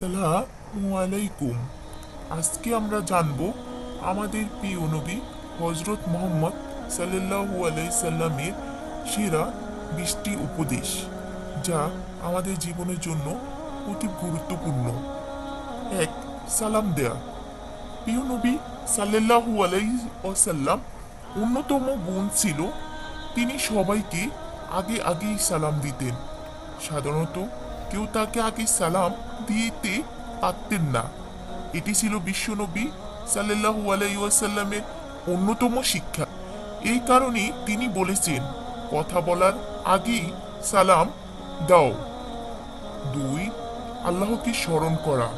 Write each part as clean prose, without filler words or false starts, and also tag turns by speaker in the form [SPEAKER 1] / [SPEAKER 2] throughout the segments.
[SPEAKER 1] আসসালামু আলাইকুম। আজকে আমরা জানব আমাদের প্রিয় নবী হযরত মুহাম্মদ সাল্লাল্লাহু আলাইহি সাল্লামের সেরা 20টি উপদেশ, যা আমাদের জীবনের জন্য অতি গুরুত্বপূর্ণ। 1. সালাম দেয়া। প্রিয় নবী সাল্লাল্লাহু আলাইহি ওয়াসাল্লাম অন্যতম গুণ ছিল তিনি সবাইকে আগেই সালাম দিতেন। সাধারণত কেউ তাকে আগে সালাম দিতে পারতেন না। এটি ছিল বিশ্বনবী সাল্লাল্লাহু আলাইহি ওয়াসাল্লামের অন্যতম শিক্ষা। এই কারণেই তিনি বলেছেন, কথা বলার আগেই সালাম দাও। 2. আল্লাহকে স্মরণ করা।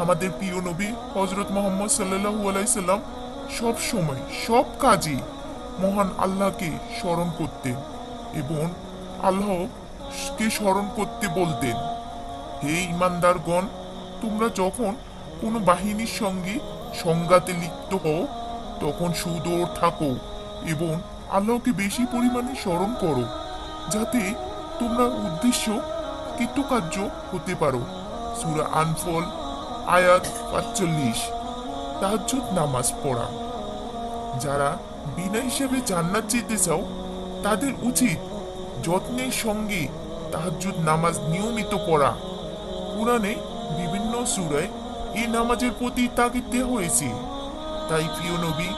[SPEAKER 1] আমাদের প্রিয় নবী হযরত মুহাম্মদ সাল্লাল্লাহু আলাইহি সাল্লাম সব সময় সব কাজে মহান আল্লাহকে স্মরণ করতেন এবং আল্লাহকে স্মরণ করতে বলতেন। হে ঈমানদারগণ, তোমরা যখন কোনো বাহিনীর সঙ্গে সংঘাতে লিপ্ত হও তখন সুদূর থাকো এবং আল্লাহকে বেশি পরিমাণে স্মরণ করো, যাতে তোমরা উদ্দেশ্য কৃতকার্য হতে পারো। সূরা আনফল আয়াত 45। তাহাজ্জুদ নামাজ পড়া। যারা বিনা হিসাবে জান্নাত যেতে চাও তাদের উচিত যত্নের সঙ্গে তাহাজ্জুদ নামাজ নিয়মিত পড়া। কুরআনে বিভিন্ন সূরায় এই নামাজের প্রতি তাগিদ দেওয়া হয়েছে। তাই প্রিয় নবী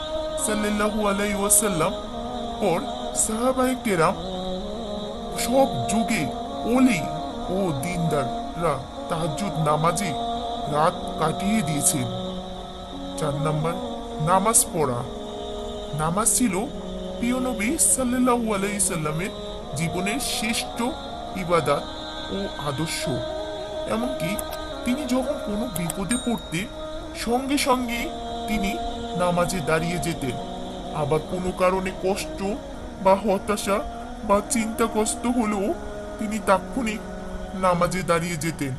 [SPEAKER 1] সাল্লাল্লাহু আলাইহি ওয়াসাল্লাম পর সাহাবায়ে কেরাম সব যুগে ওলি ও দিনদাররা তাহাজ্জুদ নামাজে রাত কাটিয়ে দিয়েছেন। 4 নম্বর, নামাজ পড়া। নামাজ ছিল প্রিয় নবী সাল্লাল্লাহু আলাইহি সাল্লামের জীবনের শ্রেষ্ঠ ইবাদত ও আদর্শ। এমনকি তিনি যখন কোনো বিপদে পড়তেন সঙ্গে সঙ্গে তিনি নামাজে দাঁড়িয়ে যেতেন। আবার কোনো কারণে কষ্ট বা হতাশা বা চিন্তাগ্রস্ত হলেও তিনি তাৎক্ষণিক নামাজে দাঁড়িয়ে যেতেন।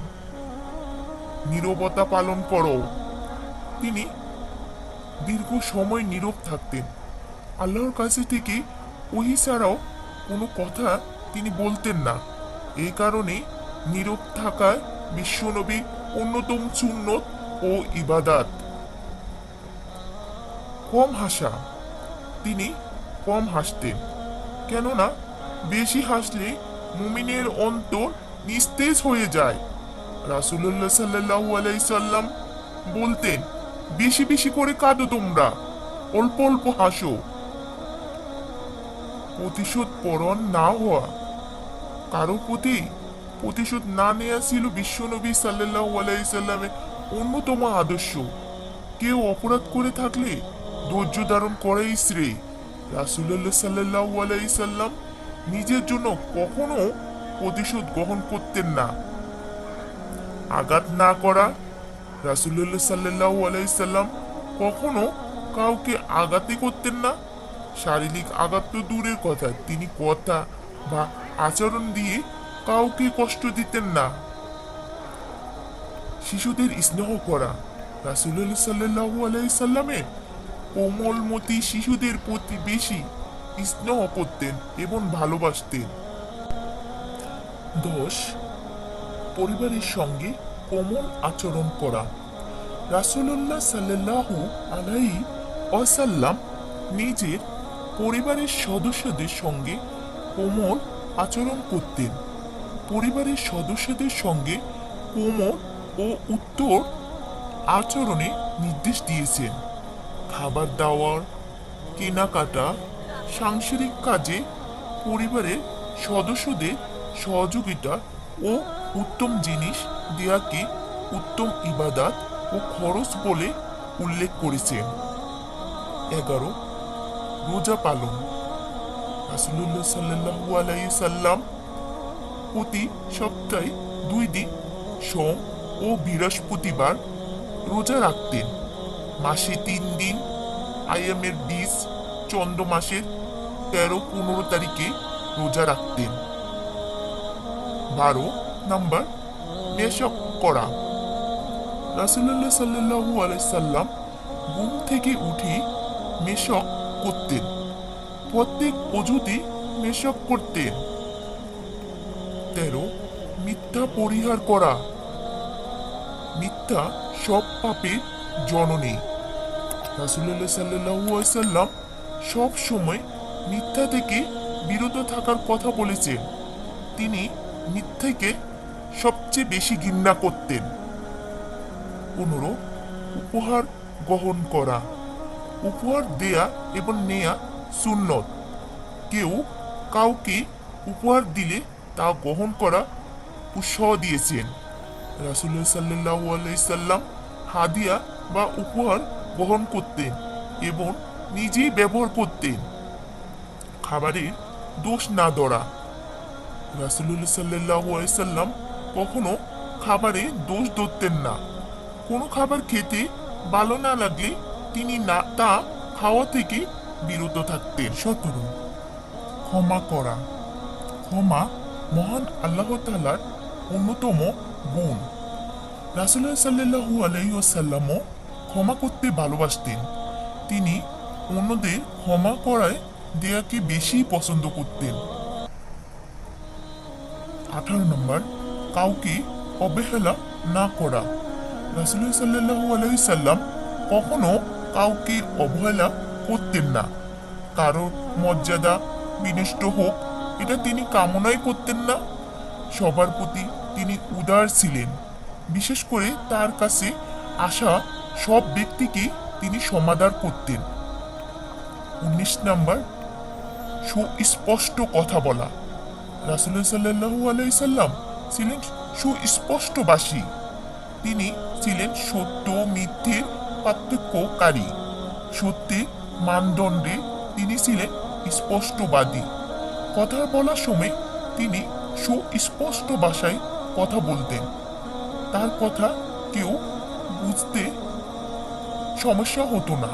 [SPEAKER 1] নীরবতা পালন করো। তিনি দীর্ঘ সময় নীরব থাকতেন। আল্লাহর কাছে থেকে ওহী ছাড়াও কোনো কথা তিনি বলতেন না। এই কারণে নীরব থাকায় বিশ্বনবীর অন্যতম সুন্নত ও ইবাদত। কম হাসা। তিনি কম হাসতেন, কেননা বেশি হাসলে মুমিনের অন্তর নিস্তেজ হয়ে যায়। রাসূলুল্লাহ সাল্লাল্লাহু আলাইহি সাল্লাম বলতেন, বেশি বেশি করে কাঁদো তোমরা, অল্প অল্প হাসো। প্রতিশোধ পরণ না হওয়া। কারো প্রতি প্রতিশোধ না নেওয়া ছিল বিশ্বনবী সাল্লাল্লাহু আলাইহি সাল্লামের অন্যতম আদর্শ। কেউ অপরাধ করে থাকলে ধৈর্য ধারণ করাই শ্রেয়। রাসূলুল্লাহ সাল্লাল্লাহু আলাইহি সাল্লাম নিজের জন্য কখনো প্রতিশোধ গ্রহণ করতেন না। আঘাত না করা। রাসূলুল্লাহ সাল্লাল্লাহু আলাইহি সাল্লাম কখনো কাউকে আঘাতই করতেন না। শারীরিক আঘাত তো দূরের কথা, তিনি কথা বা আচরণ দিয়ে কাউকে কষ্ট দিতেন না। শিশুদের স্নেহ করা। রাসূলুল্লাহ সাল্লাল্লাহু আলাইহি সাল্লামের কোমলমতি শিশুদের প্রতি বেশি স্নেহ করতেন এবং ভালোবাসতেন। 10. পরিবারের সঙ্গে কোমল আচরণ করা। রাসূলুল্লাহ সাল্লাল্লাহু আলাইহি ওয়াসাল্লাম নিজের পরিবারের সদস্যদের সঙ্গে কোমল আচরণ করতেন। পরিবারের সদস্যদের সঙ্গে কোমল ও উত্তর আচরণে নির্দেশ দিয়েছেন। খাবার দাওয়ার, কেনাকাটা, সাংসারিক কাজে পরিবারের সদস্যদের সহযোগিতা ও উত্তম জিনিস দেয়াকে উত্তম ইবাদত ও খরচ বলে উল্লেখ করেছেন। 11. রোজা পালন। রাসূলুল্লাহ সাল্লাল্লাহু আলাইহি সাল্লাম প্রতি সপ্তাহে 2 দিন সোম ও বৃহস্পতিবার রোজা রাখতেন। মাসে 3 দিন আইয়ামের 20 চন্দ্র মাসের 13-15 তারিখে রোজা রাখতেন। 12 নাম্বার, মেশক করা। রাসূলুল্লাহ সাল্লাল্লাহু আলাইহি সাল্লাম ঘুম থেকে উঠে মেশক করতেন। প্রত্যেক ওযুতে মেশক করতেন। 13. মিথ্যা পরিহার করা। মিথ্যা সব পাপের জননী। রাসূলুল্লাহ সাল্লাল্লাহু আলাইহি সাল্লাম সব সময় মিথ্যা থেকে বিরত থাকার কথা বলেছেন। তিনি মিথ্যাকে সবচেয়ে বেশি ঘৃণা করতেন। 15 উপহার গ্রহণ করা। উপহার দেয়া এবং নেয়া সুন্নত। কেউ কাউকে উপহার দিলে তা গ্রহণ করা উৎসাহ দিয়েছেন। রাসূলুল্লাহ সাল্লাল্লাহু আলাইহি সাল্লাম হাদিয়া বা উপহার গ্রহণ করতেন এবং নিজেই ব্যবহার করতেন। খাবারের দোষ না ধরা। রাসূলুল্লাহ সাল্লাল্লাহু আলাইহি সাল্লাম কখনো খাবারে দোষ ধরতেন না। কোনো খাবার খেতে ভালো না লাগলে তিনি না তা খাওয়া থেকে বিরত থাকতেন। 17 ক্ষমা করা। ক্ষমা মহান আল্লাহ তাআলার অন্যতম গুণ। রাসূলুল্লাহ সাল্লাল্লাহু আলাইহি ওয়াসাল্লামও ক্ষমা করতে ভালোবাসতেন। তিনি অন্যদের ক্ষমা করায় দেয়াকে বেশি পছন্দ করতেন। 18 নম্বর কাউকে অবহেলা না করা। রাসূলুল্লাহ সাল্লাল্লাহু আলাইহি সাল্লাম কখনো কাউকে অবহেলা করতেন না। কারোর মর্যাদা বিনষ্ট হোক এটা তিনি কামনাই করতেন না। সবার প্রতি তিনি উদার ছিলেন। বিশেষ করে তার কাছে আসা সব ব্যক্তিকে তিনি সমাদর করতেন। 19 নম্বর সুস্পষ্ট কথা বলা। রাসূলুল্লাহ সাল্লাল্লাহু আলাইহি সাল্লাম ছিলেন সুস্পষ্টভাষী। তিনি ছিলেন সত্য মিথ্যের পার্থক্যকারী। সত্যের মানদণ্ডে তিনি ছিলেন স্পষ্টবাদী। কথা বলার সময় তিনি সুস্পষ্ট ভাষায় কথা বলতেন। তার কথা কেউ বুঝতে সমস্যা হতো না।